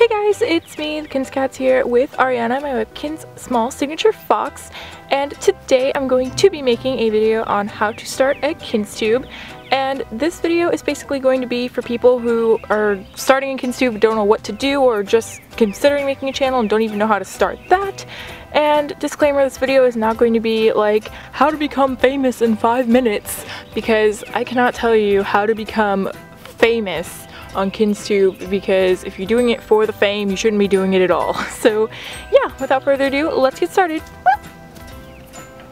Hey guys, it's me, the KinzCats here with Ariana, my webkin's small signature fox, and today I'm going to be making a video on how to start a KinzTube. And this video is basically going to be for people who are starting a KinzTube, don't know what to do, or just considering making a channel and don't even know how to start that. And disclaimer, this video is not going to be like how to become famous in 5 minutes, because I cannot tell you how to become famous on KinzTube, because if you're doing it for the fame, you shouldn't be doing it at all. So yeah, without further ado, let's get started.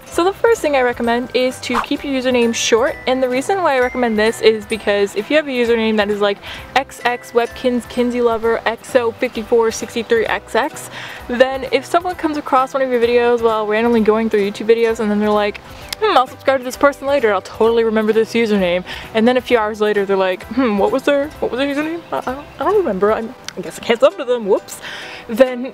So the first thing I recommend is to keep your username short, and the reason why I recommend this is because if you have a username that is like xxwebkins KinzieLover xo5463xx, then if someone comes across one of your videos while randomly going through YouTube videos and then they're like, I'll subscribe to this person later, I'll totally remember this username, and then a few hours later they're like, what was their username? I don't remember, I guess I can't sub to them, whoops. Then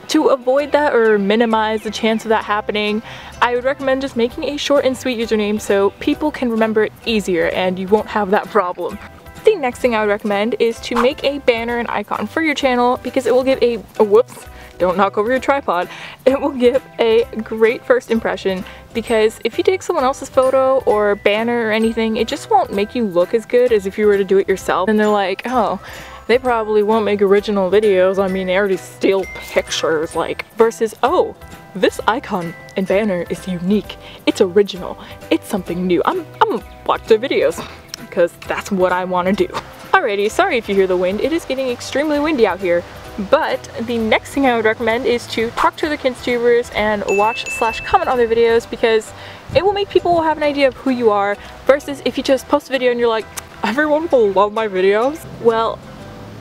to avoid that or minimize the chance of that happening, I would recommend just making a short and sweet username so people can remember it easier and you won't have that problem. The next thing I would recommend is to make a banner and icon for your channel, because it will give whoops, don't knock over your tripod, it will give a great first impression, because if you take someone else's photo or banner or anything, it just won't make you look as good as if you were to do it yourself. And they're like, oh, they probably won't make original videos, I mean they already steal pictures, like, versus, oh, this icon and banner is unique, it's original, it's something new, I'm gonna watch their videos, because that's what I want to do. Alrighty, sorry if you hear the wind, it is getting extremely windy out here. But the next thing I would recommend is to talk to the KinzTubers and watch/comment on their videos, because it will make people have an idea of who you are, versus if you just post a video and you're like, everyone will love my videos. Well,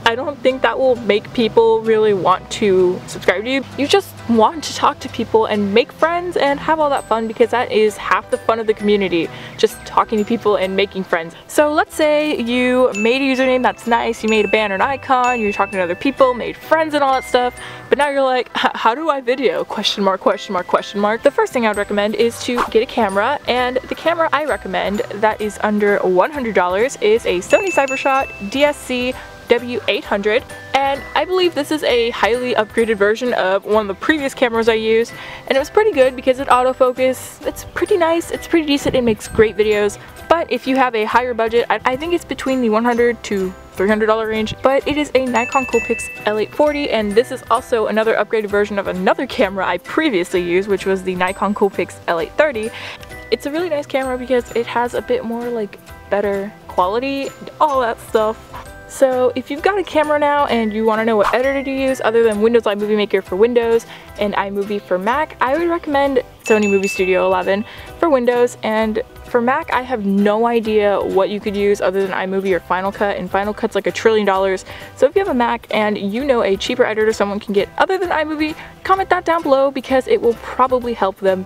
I don't think that will make people really want to subscribe to you. You just want to talk to people and make friends and have all that fun, because that is half the fun of the community, just talking to people and making friends. So let's say you made a username that's nice, you made a banner and icon, you're talking to other people, made friends and all that stuff, but now you're like, how do I video? Question mark, question mark, question mark. The first thing I would recommend is to get a camera, and the camera I recommend that is under $100 is a Sony Cybershot DSC W800, and I believe this is a highly upgraded version of one of the previous cameras I used, and it was pretty good because it autofocus, it's pretty nice, it's pretty decent, it makes great videos. But if you have a higher budget, I think it's between the $100 to $300 range, but it is a Nikon Coolpix L840, and this is also another upgraded version of another camera I previously used, which was the Nikon Coolpix L830. It's a really nice camera because it has a bit more like better quality, all that stuff. So if you've got a camera now and you want to know what editor to use other than Windows Live Movie Maker for Windows and iMovie for Mac, I would recommend Sony Movie Studio 11 for Windows, and for Mac I have no idea what you could use other than iMovie or Final Cut, and Final Cut's like $1 trillion. So if you have a Mac and you know a cheaper editor someone can get other than iMovie, comment that down below because it will probably help them.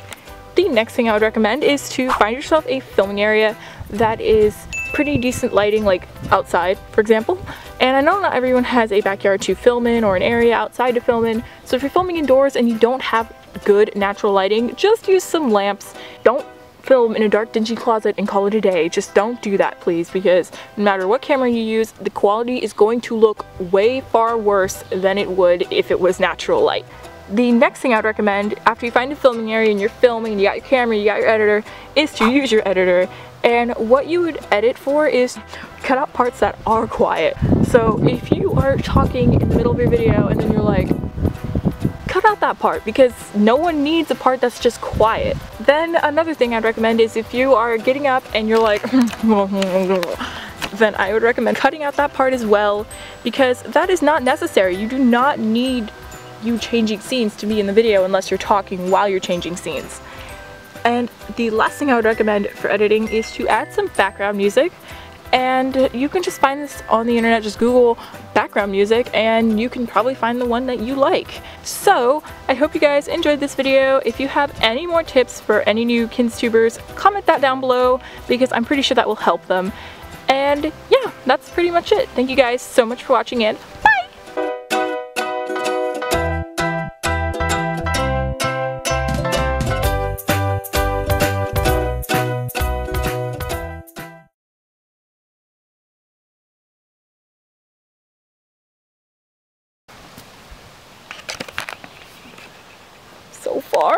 The next thing I would recommend is to find yourself a filming area that is pretty decent lighting, like outside for example. And I know not everyone has a backyard to film in or an area outside to film in, so if you're filming indoors and you don't have good natural lighting, just use some lamps. Don't film in a dark dingy closet and call it a day. Just don't do that please, because no matter what camera you use, the quality is going to look way far worse than it would if it was natural light. The next thing I would recommend after you find a filming area and you're filming and you got your camera, you got your editor, is to use your editor. And what you would edit for is cut out parts that are quiet. So if you are talking in the middle of your video and then you're like, cut out that part, because no one needs a part that's just quiet. Then another thing I'd recommend is if you are getting up and you're like, then I would recommend cutting out that part as well, because that is not necessary. You do not need you changing scenes to be in the video unless you're talking while you're changing scenes. And the last thing I would recommend for editing is to add some background music, and you can just find this on the internet. Just Google background music and you can probably find the one that you like. So I hope you guys enjoyed this video. If you have any more tips for any new KinzTubers, comment that down below, because I'm pretty sure that will help them. And yeah, that's pretty much it. Thank you guys so much for watching, and bye! far.